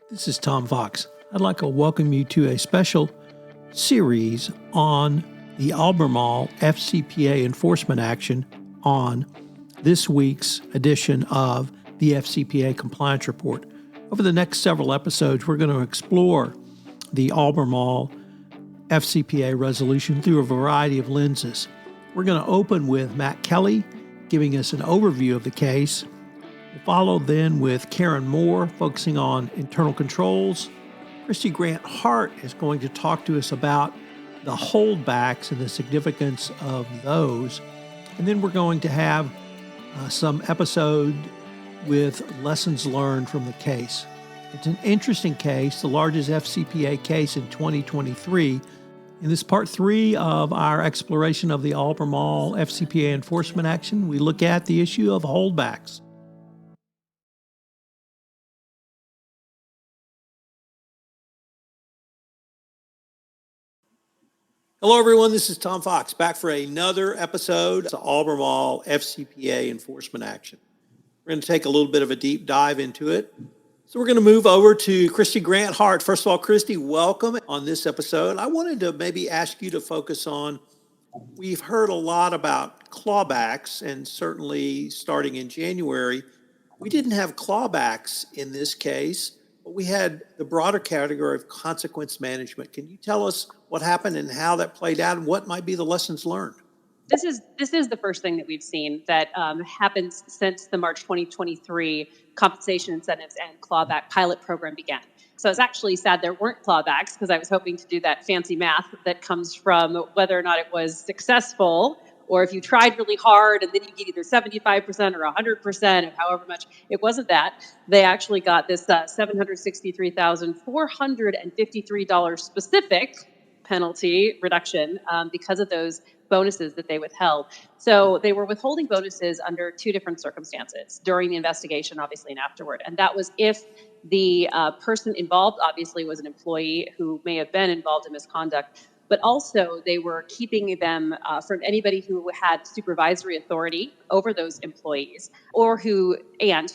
This is Tom Fox. I'd like to welcome you to a special series on the Albemarle FCPA enforcement action on this week's edition of the FCPA Compliance Report. Over the next several episodes, we're going to explore the Albemarle FCPA resolution through a variety of lenses. We're going to open with Matt Kelly giving us an overview of the case. We'll follow then with Karen Moore focusing on internal controls. Christy Grant Hart is going to talk to us about the holdbacks and the significance of those. And then we're going to have some episode with lessons learned from the case. It's an interesting case, the largest FCPA case in 2023. In this part 3 of our exploration of the Albemarle FCPA enforcement action, we look at the issue of holdbacks. Hello, everyone. This is Tom Fox, back for another episode of the Albemarle FCPA enforcement action. We're going to take a little bit of a deep dive into it. So we're going to move over to Christy Grant Hart. First of all, Christy, welcome on this episode. I wanted to maybe ask you to focus on, we've heard a lot about clawbacks, and certainly starting in January, we didn't have clawbacks in this case, but we had the broader category of consequence management. Can you tell us what happened and how that played out and what might be the lessons learned? This is the first thing that we've seen that happens since the March 2023 compensation incentives and clawback pilot program began. So I was actually sad there weren't clawbacks because I was hoping to do that fancy math that comes from whether or not it was successful, or if you tried really hard and then you get either 75% or 100% of however much. It wasn't that. They actually got this $763,453 specific penalty reduction because of those bonuses that they withheld. So they were withholding bonuses under two different circumstances, during the investigation, obviously, and afterward. And that was if the person involved, obviously, was an employee who may have been involved in misconduct, but also they were keeping them from anybody who had supervisory authority over those employees, or who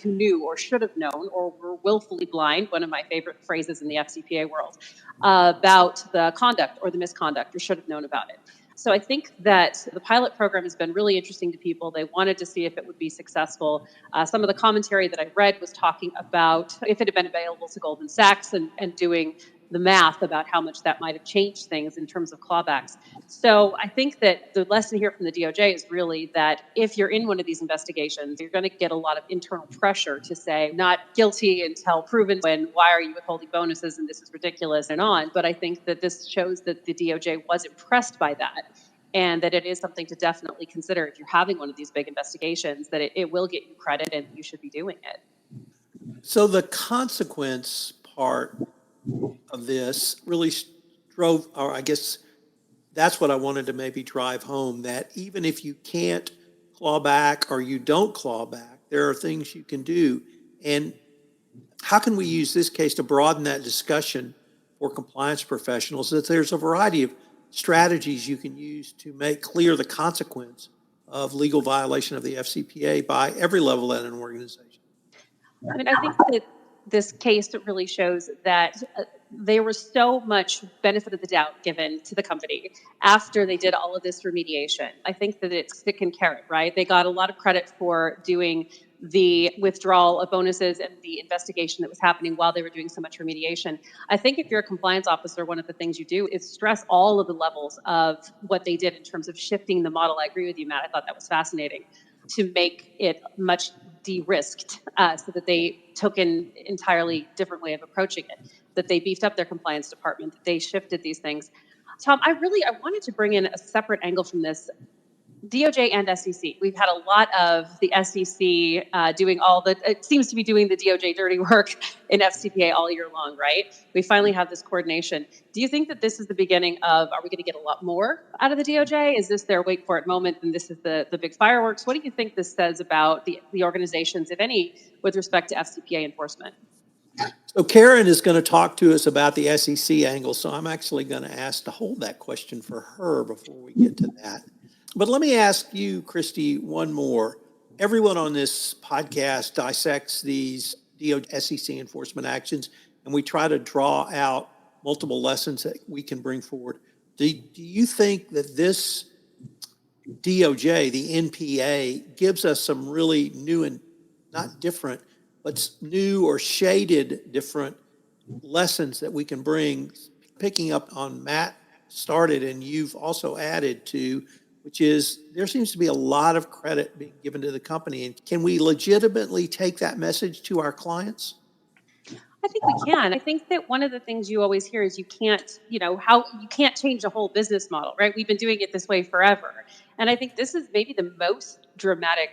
knew or should have known or were willfully blind, one of my favorite phrases in the FCPA world, about the conduct or the misconduct, or should have known about it. So I think that the pilot program has been really interesting to people. They wanted to see if it would be successful. Some of the commentary that I read was talking about if it had been available to Goldman Sachs and doing the math about how much that might have changed things in terms of clawbacks. So I think that the lesson here from the DOJ is really that if you're in one of these investigations, you're going to get a lot of internal pressure to say not guilty until proven, when why are you withholding bonuses and this is ridiculous and on. But I think that this shows that the DOJ was impressed by that, and that it is something to definitely consider if you're having one of these big investigations, that it will get you credit and you should be doing it. So the consequence part of this really drove, or I guess that's what I wanted to maybe drive home, that even if you can't claw back or you don't claw back, there are things you can do. And how can we use this case to broaden that discussion for compliance professionals, that there's a variety of strategies you can use to make clear the consequence of legal violation of the FCPA by every level at an organization? I mean, I think that this case really shows that there was so much benefit of the doubt given to the company after they did all of this remediation. I think that it's stick and carrot, right? They got a lot of credit for doing the withdrawal of bonuses and the investigation that was happening while they were doing so much remediation. I think if you're a compliance officer, one of the things you do is stress all of the levels of what they did in terms of shifting the model. I agree with you, Matt. I thought that was fascinating, to make it much de-risked so that they took an entirely different way of approaching it, that they beefed up their compliance department, that they shifted these things. Tom, I wanted to bring in a separate angle from this. DOJ and SEC. We've had a lot of the SEC it seems to be doing the DOJ dirty work in FCPA all year long, right? We finally have this coordination. Do you think that this is the beginning of, are we going to get a lot more out of the DOJ? Is this their wait for it moment and this is the big fireworks? What do you think this says about the organizations, if any, with respect to FCPA enforcement? So Karen is going to talk to us about the SEC angle, so I'm actually going to ask to hold that question for her before we get to that. But let me ask you, Christy, one more. Everyone on this podcast dissects these SEC enforcement actions and we try to draw out multiple lessons that we can bring forward. Do you think that this DOJ, the NPA, gives us some really new and not different, but new or shaded different lessons that we can bring, picking up on Matt started and you've also added to, which is there seems to be a lot of credit being given to the company. And can we legitimately take that message to our clients? I think we can. I think that one of the things you always hear is you can't change a whole business model, right? We've been doing it this way forever. And I think this is maybe the most dramatic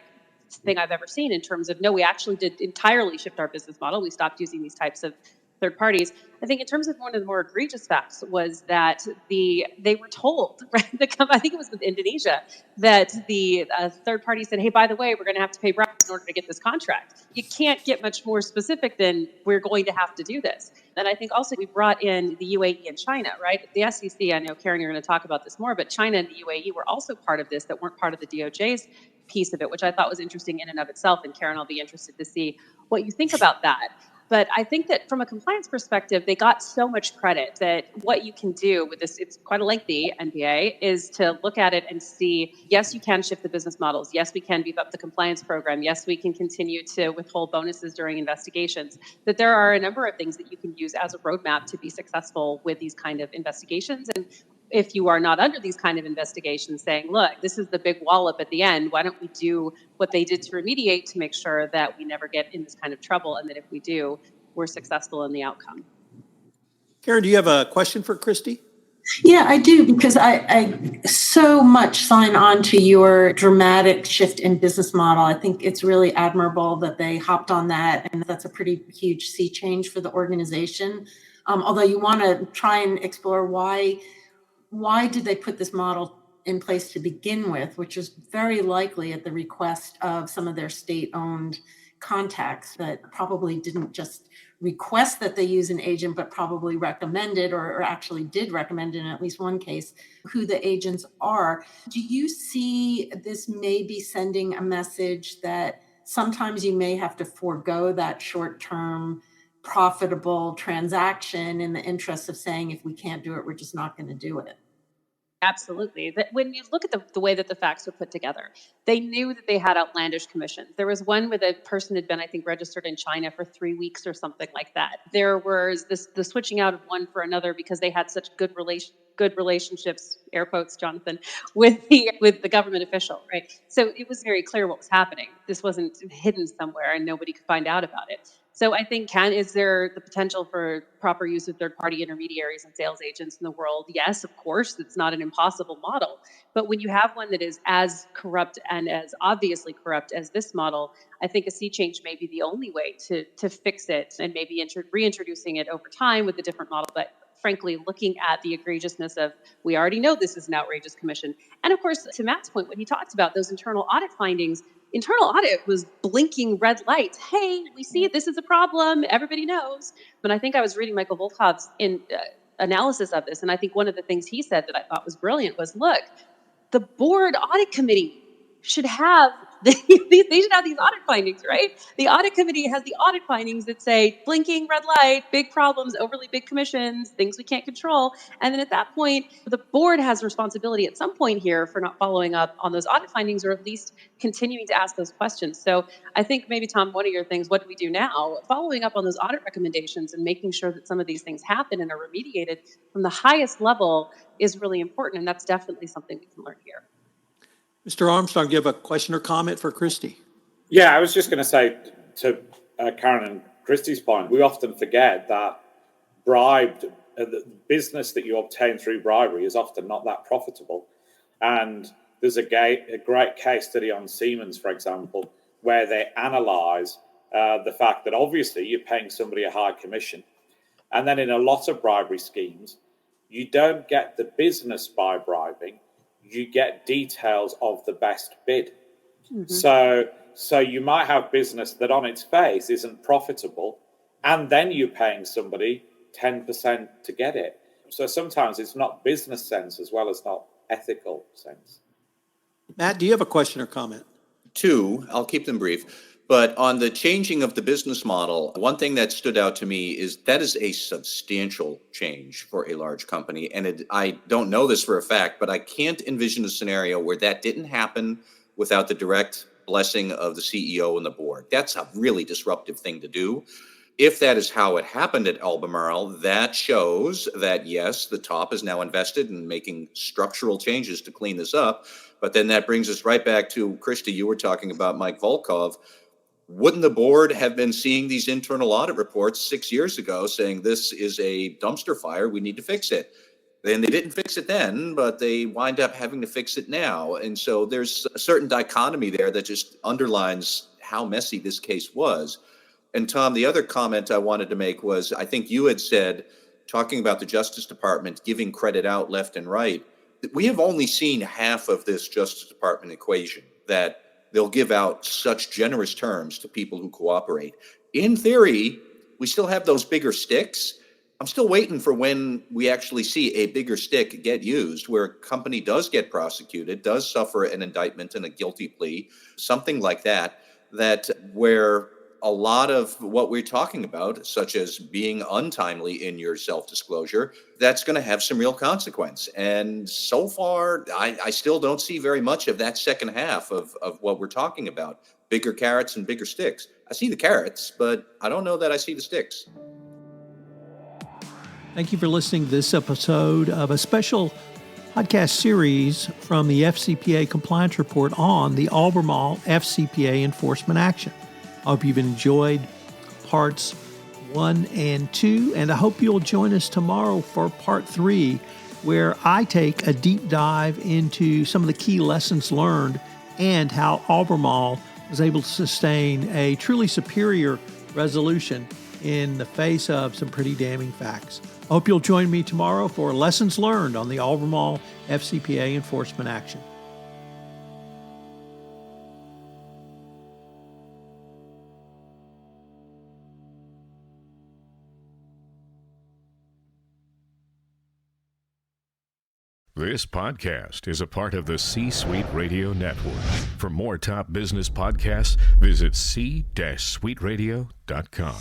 thing I've ever seen in terms of, no, we actually did entirely shift our business model. We stopped using these types of third parties. I think in terms of one of the more egregious facts was that they were told, right? I think it was with Indonesia, that the third party said, hey, by the way, we're going to have to pay bribes in order to get this contract. You can't get much more specific than we're going to have to do this. And I think also we brought in the UAE and China, right? The SEC, I know, Karen, you're going to talk about this more, but China and the UAE were also part of this that weren't part of the DOJ's piece of it, which I thought was interesting in and of itself. And Karen, I'll be interested to see what you think about that. But I think that from a compliance perspective, they got so much credit that what you can do with this, it's quite a lengthy NPA, is to look at it and see, yes, you can shift the business models. Yes, we can beef up the compliance program. Yes, we can continue to withhold bonuses during investigations. That there are a number of things that you can use as a roadmap to be successful with these kind of investigations. And if you are not under these kind of investigations, saying, look, this is the big wallop at the end, why don't we do what they did to remediate to make sure that we never get in this kind of trouble, and that if we do, we're successful in the outcome. Karen, do you have a question for Christy? Yeah, I do, because I so much sign on to your dramatic shift in business model. I think it's really admirable that they hopped on that, and that's a pretty huge sea change for the organization. Although you want to try and explore why did they put this model in place to begin with, which is very likely at the request of some of their state-owned contacts that probably didn't just request that they use an agent, but probably recommended or actually did recommend in at least one case who the agents are. Do you see this may be sending a message that sometimes you may have to forego that short-term profitable transaction in the interest of saying, if we can't do it, we're just not going to do it? Absolutely. When you look at the way that the facts were put together, they knew that they had outlandish commissions. There was one where the person had been, I think, registered in China for 3 weeks or something like that. There was the switching out of one for another because they had such good relationships, air quotes, Jonathan, with the government official, right? So it was very clear what was happening. This wasn't hidden somewhere and nobody could find out about it. So I think, is there the potential for proper use of third-party intermediaries and sales agents in the world? Yes, of course, it's not an impossible model. But when you have one that is as corrupt and as obviously corrupt as this model, I think a sea change may be the only way to fix it, and maybe reintroducing it over time with a different model. But frankly, looking at the egregiousness of, we already know this is an outrageous commission. And of course, to Matt's point, when he talked about those internal audit findings, internal audit was blinking red lights. Hey, we see this is a problem. Everybody knows. But I think I was reading Michael Volkov's analysis of this, and I think one of the things he said that I thought was brilliant was, look, the board audit committee should have they should have these audit findings, right? The audit committee has the audit findings that say blinking red light, big problems, overly big commissions, things we can't control. And then at that point, the board has responsibility at some point here for not following up on those audit findings, or at least continuing to ask those questions. So I think maybe, Tom, one of your things, what do we do now? Following up on those audit recommendations and making sure that some of these things happen and are remediated from the highest level is really important. And that's definitely something we can learn here. Mr. Armstrong, do you have a question or comment for Christy? Yeah, I was just going to say to Karen and Christy's point, we often forget that the business that you obtain through bribery is often not that profitable. And there's a great case study on Siemens, for example, where they analyze the fact that obviously you're paying somebody a high commission. And then in a lot of bribery schemes, you don't get the business by bribing. You get details of the best bid. Mm-hmm. So you might have business that on its face isn't profitable, and then you're paying somebody 10% to get it. So sometimes it's not business sense as well as not ethical sense. Matt, do you have a question or comment? Two, I'll keep them brief. But on the changing of the business model, one thing that stood out to me is that is a substantial change for a large company. And I don't know this for a fact, but I can't envision a scenario where that didn't happen without the direct blessing of the CEO and the board. That's a really disruptive thing to do. If that is how it happened at Albemarle, that shows that, yes, the top is now invested in making structural changes to clean this up. But then that brings us right back to, Christy, you were talking about Mike Volkov. Wouldn't the board have been seeing these internal audit reports 6 years ago saying this is a dumpster fire, we need to fix it? Then they didn't fix it then, but they wind up having to fix it now. And so there's a certain dichotomy there that just underlines how messy this case was. And Tom, the other comment I wanted to make was, I think you had said, talking about the Justice Department giving credit out left and right, we have only seen half of this Justice Department equation, that they'll give out such generous terms to people who cooperate. In theory, we still have those bigger sticks. I'm still waiting for when we actually see a bigger stick get used, where a company does get prosecuted, does suffer an indictment and a guilty plea, something like that, where a lot of what we're talking about, such as being untimely in your self-disclosure, that's going to have some real consequence. And so far, I still don't see very much of that second half of what we're talking about. Bigger carrots and bigger sticks. I see the carrots, but I don't know that I see the sticks. Thank you for listening to this episode of a special podcast series from the FCPA Compliance Report on the Albemarle FCPA enforcement action. I hope you've enjoyed parts 1 and 2, and I hope you'll join us tomorrow for part 3, where I take a deep dive into some of the key lessons learned and how Albemarle was able to sustain a truly superior resolution in the face of some pretty damning facts. I hope you'll join me tomorrow for lessons learned on the Albemarle FCPA enforcement action. This podcast is a part of the C-Suite Radio Network. For more top business podcasts, visit c-suiteradio.com.